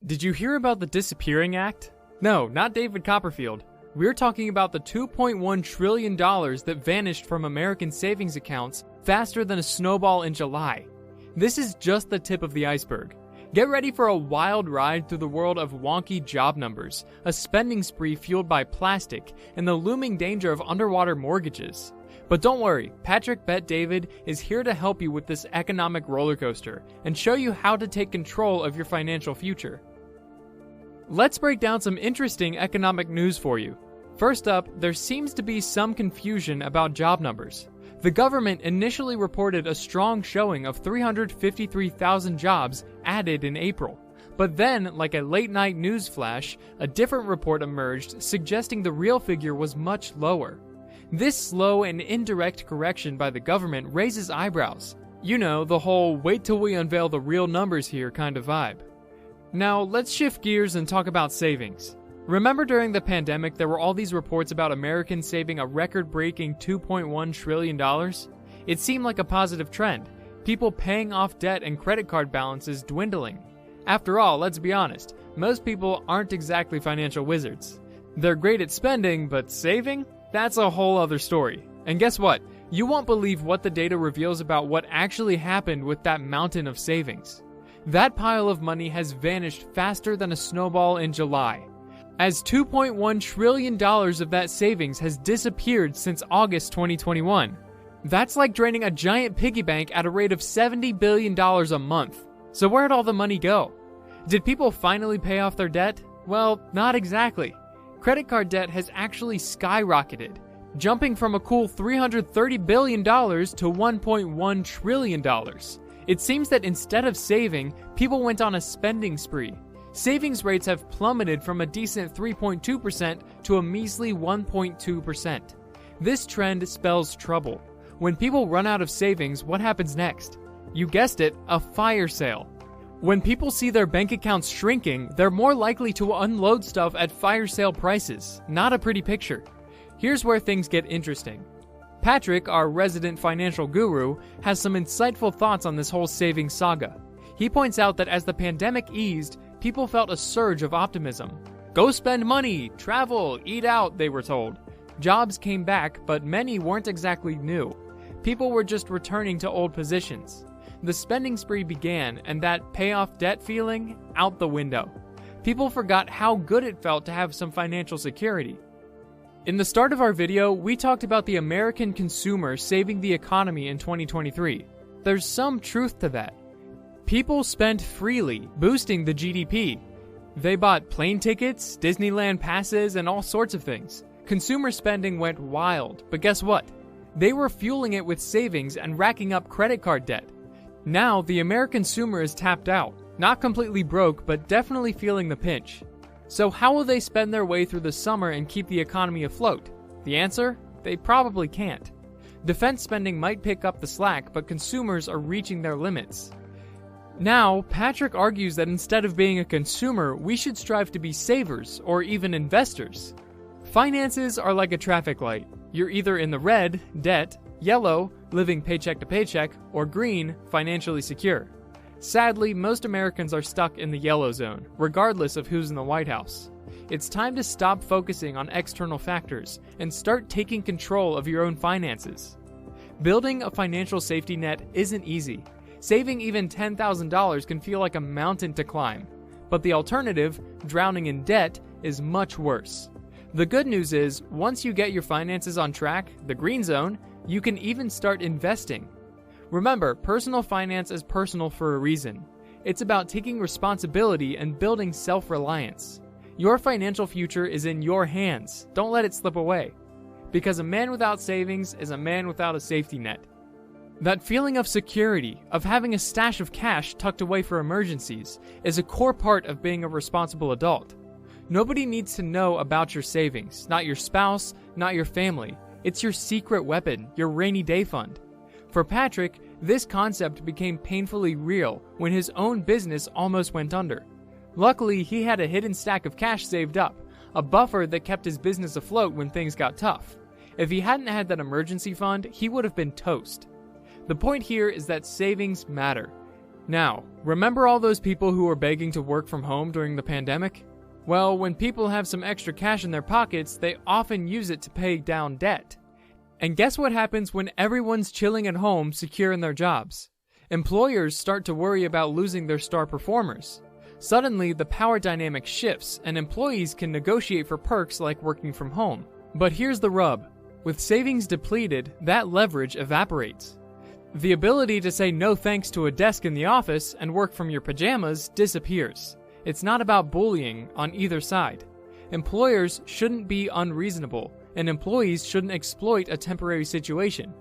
Did you hear about the Disappearing Act? No, not David Copperfield. We're talking about the $2.1 trillion that vanished from American savings accounts faster than a snowball in July. This is just the tip of the iceberg. Get ready for a wild ride through the world of wonky job numbers, a spending spree fueled by plastic, and the looming danger of underwater mortgages. But don't worry, Patrick Bet David is here to help you with this economic roller coaster and show you how to take control of your financial future. Let's break down some interesting economic news for you. First up, there seems to be some confusion about job numbers. The government initially reported a strong showing of 353,000 jobs added in April. But then, like a late-night news flash, a different report emerged suggesting the real figure was much lower. This slow and indirect correction by the government raises eyebrows. You know, the whole wait till we unveil the real numbers here kind of vibe. Now, let's shift gears and talk about savings. Remember during the pandemic there were all these reports about Americans saving a record-breaking $2.1 trillion? It seemed like a positive trend, people paying off debt and credit card balances dwindling. After all, let's be honest, most people aren't exactly financial wizards. They're great at spending, but saving? That's a whole other story. And guess what? You won't believe what the data reveals about what actually happened with that mountain of savings. That pile of money has vanished faster than a snowball in July, as $2.1 trillion of that savings has disappeared since August 2021. That's like draining a giant piggy bank at a rate of $70 billion a month. So where'd all the money go? Did people finally pay off their debt? Well, not exactly. Credit card debt has actually skyrocketed, jumping from a cool $330 billion to $1.1 trillion. It seems that instead of saving, people went on a spending spree. Savings rates have plummeted from a decent 3.2% to a measly 1.2%. This trend spells trouble. When people run out of savings, what happens next? You guessed it, a fire sale. When people see their bank accounts shrinking, they're more likely to unload stuff at fire sale prices. Not a pretty picture. Here's where things get interesting. Patrick, our resident financial guru, has some insightful thoughts on this whole savings saga. He points out that as the pandemic eased, people felt a surge of optimism. Go spend money, travel, eat out, they were told. Jobs came back, but many weren't exactly new. People were just returning to old positions. The spending spree began, and that pay off debt feeling, out the window. People forgot how good it felt to have some financial security. In the start of our video, we talked about the American consumer saving the economy in 2023. There's some truth to that. People spent freely, boosting the GDP. They bought plane tickets, Disneyland passes, and all sorts of things. Consumer spending went wild, but guess what? They were fueling it with savings and racking up credit card debt. Now, the American consumer is tapped out. Not completely broke, but definitely feeling the pinch. So how will they spend their way through the summer and keep the economy afloat? The answer? They probably can't. Defense spending might pick up the slack, but consumers are reaching their limits. Now, Patrick argues that instead of being a consumer, we should strive to be savers or even investors. Finances are like a traffic light. You're either in the red, debt, yellow, living paycheck to paycheck, or green, financially secure. Sadly, most Americans are stuck in the yellow zone, regardless of who's in the White House. It's time to stop focusing on external factors and start taking control of your own finances. Building a financial safety net isn't easy. Saving even $10,000 can feel like a mountain to climb. But the alternative, drowning in debt, is much worse. The good news is, once you get your finances on track, the green zone, you can even start investing. Remember, personal finance is personal for a reason. It's about taking responsibility and building self-reliance. Your financial future is in your hands. Don't let it slip away. Because a man without savings is a man without a safety net. That feeling of security, of having a stash of cash tucked away for emergencies, is a core part of being a responsible adult. Nobody needs to know about your savings, not your spouse, not your family. It's your secret weapon, your rainy day fund. For Patrick, this concept became painfully real when his own business almost went under. Luckily, he had a hidden stack of cash saved up, a buffer that kept his business afloat when things got tough. If he hadn't had that emergency fund, he would have been toast. The point here is that savings matter. Now, remember all those people who were begging to work from home during the pandemic? Well, when people have some extra cash in their pockets, they often use it to pay down debt. And guess what happens when everyone's chilling at home, secure in their jobs? Employers start to worry about losing their star performers. Suddenly, the power dynamic shifts, and employees can negotiate for perks like working from home. But here's the rub. With savings depleted, that leverage evaporates. The ability to say no thanks to a desk in the office and work from your pajamas disappears. It's not about bullying on either side. Employers shouldn't be unreasonable, and employees shouldn't exploit a temporary situation.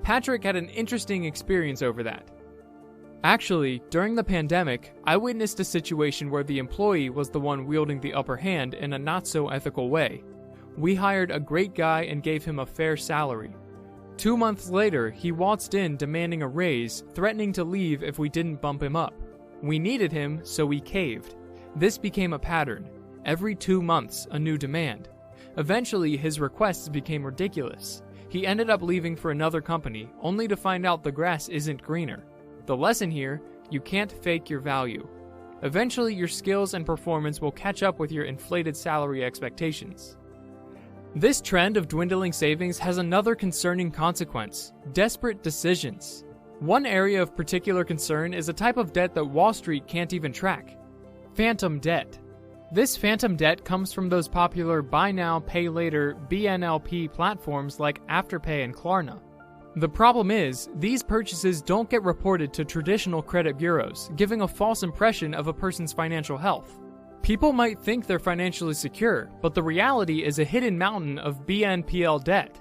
Patrick had an interesting experience over that. Actually, during the pandemic, I witnessed a situation where the employee was the one wielding the upper hand in a not-so-ethical way. We hired a great guy and gave him a fair salary. 2 months later, he waltzed in demanding a raise, threatening to leave if we didn't bump him up. We needed him, so we caved. This became a pattern. Every 2 months, a new demand. Eventually, his requests became ridiculous. He ended up leaving for another company, only to find out the grass isn't greener. The lesson here, you can't fake your value. Eventually, your skills and performance will catch up with your inflated salary expectations. This trend of dwindling savings has another concerning consequence: desperate decisions. One area of particular concern is a type of debt that Wall Street can't even track: phantom debt. This phantom debt comes from those popular buy now, pay later (BNLP) platforms like Afterpay and Klarna. The problem is, these purchases don't get reported to traditional credit bureaus, giving a false impression of a person's financial health. People might think they're financially secure, but the reality is a hidden mountain of BNPL debt.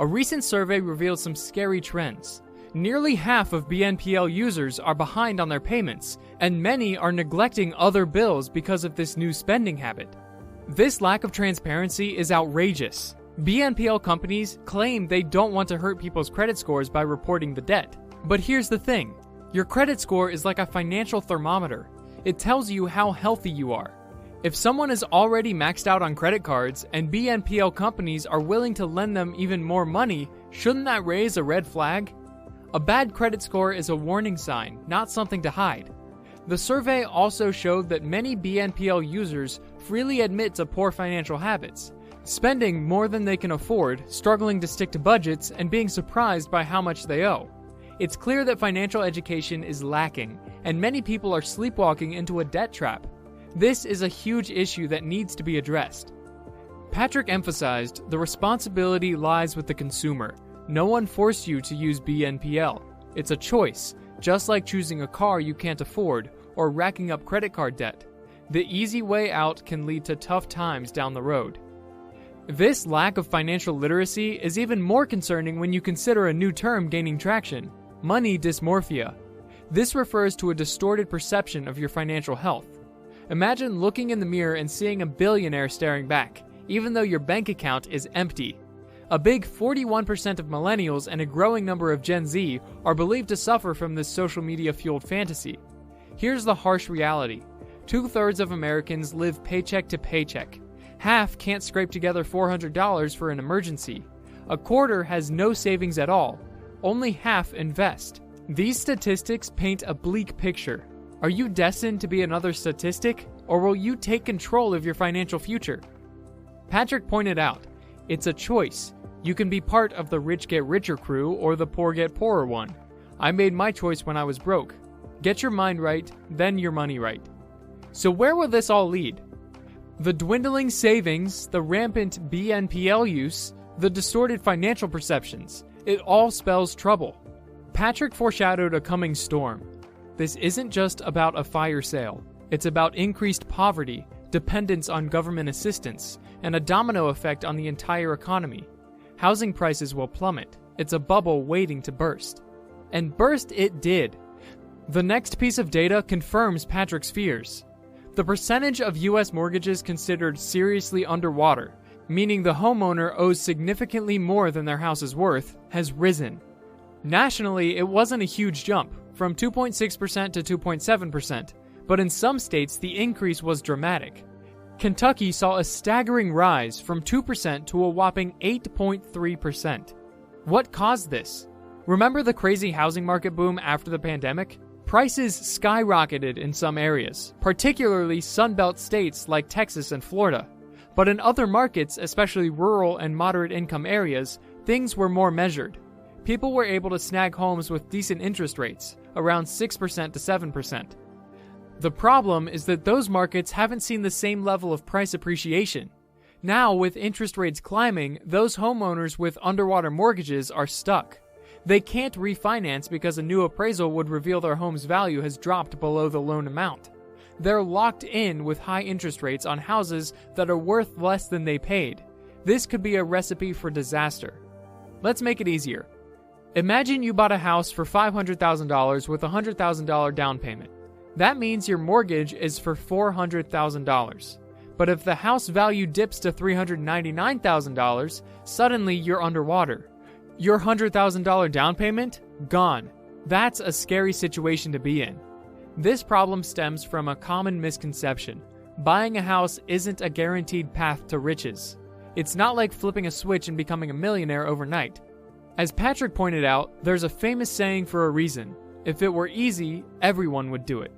A recent survey revealed some scary trends. Nearly half of BNPL users are behind on their payments, and many are neglecting other bills because of this new spending habit. This lack of transparency is outrageous. BNPL companies claim they don't want to hurt people's credit scores by reporting the debt. But here's the thing. Your credit score is like a financial thermometer. It tells you how healthy you are. If someone is already maxed out on credit cards and BNPL companies are willing to lend them even more money, shouldn't that raise a red flag? A bad credit score is a warning sign, not something to hide. The survey also showed that many BNPL users freely admit to poor financial habits, spending more than they can afford, struggling to stick to budgets, and being surprised by how much they owe. It's clear that financial education is lacking, and many people are sleepwalking into a debt trap. This is a huge issue that needs to be addressed. Patrick emphasized the responsibility lies with the consumer. No one forced you to use BNPL. It's a choice, just like choosing a car you can't afford or racking up credit card debt. The easy way out can lead to tough times down the road. This lack of financial literacy is even more concerning when you consider a new term gaining traction: money dysmorphia. This refers to a distorted perception of your financial health. Imagine looking in the mirror and seeing a billionaire staring back, even though your bank account is empty. A big 41% of millennials and a growing number of Gen Z are believed to suffer from this social media-fueled fantasy. Here's the harsh reality. 2/3 of Americans live paycheck to paycheck. Half can't scrape together $400 for an emergency. A quarter has no savings at all. Only half invest. These statistics paint a bleak picture. Are you destined to be another statistic, or will you take control of your financial future? Patrick pointed out, it's a choice. You can be part of the rich get richer crew or the poor get poorer one. I made my choice when I was broke. Get your mind right, then your money right. So where will this all lead? The dwindling savings, the rampant BNPL use, the distorted financial perceptions, it all spells trouble. Patrick foreshadowed a coming storm. This isn't just about a fire sale. It's about increased poverty, dependence on government assistance, and a domino effect on the entire economy. Housing prices will plummet. It's a bubble waiting to burst. And burst it did. The next piece of data confirms Patrick's fears. The percentage of U.S. mortgages considered seriously underwater, meaning the homeowner owes significantly more than their house is worth, has risen. Nationally, it wasn't a huge jump, from 2.6% to 2.7%, but in some states the increase was dramatic. Kentucky saw a staggering rise from 2% to a whopping 8.3%. What caused this? Remember the crazy housing market boom after the pandemic? Prices skyrocketed in some areas, particularly Sunbelt states like Texas and Florida. But in other markets, especially rural and moderate income areas, things were more measured. People were able to snag homes with decent interest rates, around 6% to 7%. The problem is that those markets haven't seen the same level of price appreciation. Now, with interest rates climbing, those homeowners with underwater mortgages are stuck. They can't refinance because a new appraisal would reveal their home's value has dropped below the loan amount. They're locked in with high interest rates on houses that are worth less than they paid. This could be a recipe for disaster. Let's make it easier. Imagine you bought a house for $500,000 with a $100,000 down payment. That means your mortgage is for $400,000. But if the house value dips to $399,000, suddenly you're underwater. Your $100,000 down payment? Gone. That's a scary situation to be in. This problem stems from a common misconception. Buying a house isn't a guaranteed path to riches. It's not like flipping a switch and becoming a millionaire overnight. As Patrick pointed out, there's a famous saying for a reason. If it were easy, everyone would do it.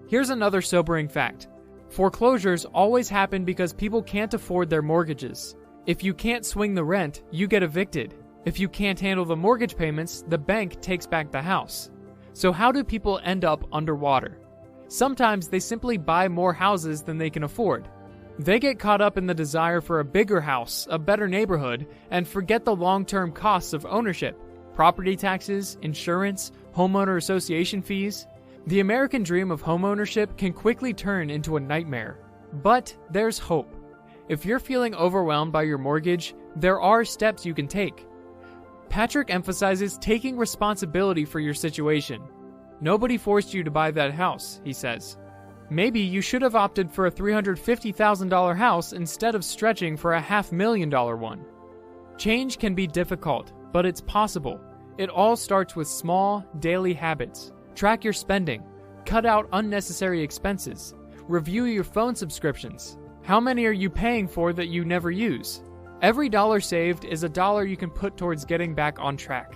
Here's another sobering fact. Foreclosures always happen because people can't afford their mortgages. If you can't swing the rent, you get evicted. If you can't handle the mortgage payments, the bank takes back the house. So how do people end up underwater? Sometimes they simply buy more houses than they can afford. They get caught up in the desire for a bigger house, a better neighborhood, and forget the long-term costs of ownership, property taxes, insurance, homeowner association fees. The American dream of homeownership can quickly turn into a nightmare. But there's hope. If you're feeling overwhelmed by your mortgage, there are steps you can take. Patrick emphasizes taking responsibility for your situation. Nobody forced you to buy that house, he says. Maybe you should have opted for a $350,000 house instead of stretching for a $500,000 one. Change can be difficult, but it's possible. It all starts with small, daily habits. Track your spending. Cut out unnecessary expenses. Review your phone subscriptions. How many are you paying for that you never use? Every dollar saved is a dollar you can put towards getting back on track.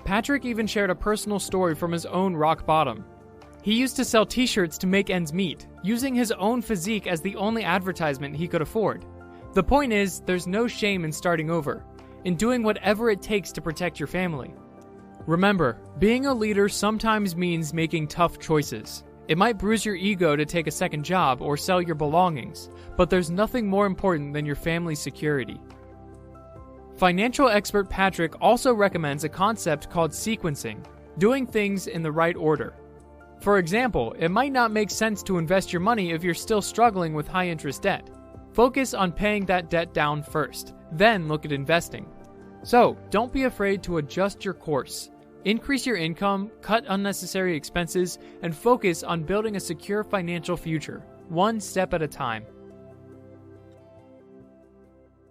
Patrick even shared a personal story from his own rock bottom. He used to sell t-shirts to make ends meet, using his own physique as the only advertisement he could afford. The point is, there's no shame in starting over, in doing whatever it takes to protect your family. Remember, being a leader sometimes means making tough choices. It might bruise your ego to take a second job or sell your belongings, but there's nothing more important than your family's security. Financial expert Patrick also recommends a concept called sequencing, doing things in the right order. For example, it might not make sense to invest your money if you're still struggling with high-interest debt. Focus on paying that debt down first, then look at investing. So, don't be afraid to adjust your course. Increase your income, cut unnecessary expenses, and focus on building a secure financial future, one step at a time.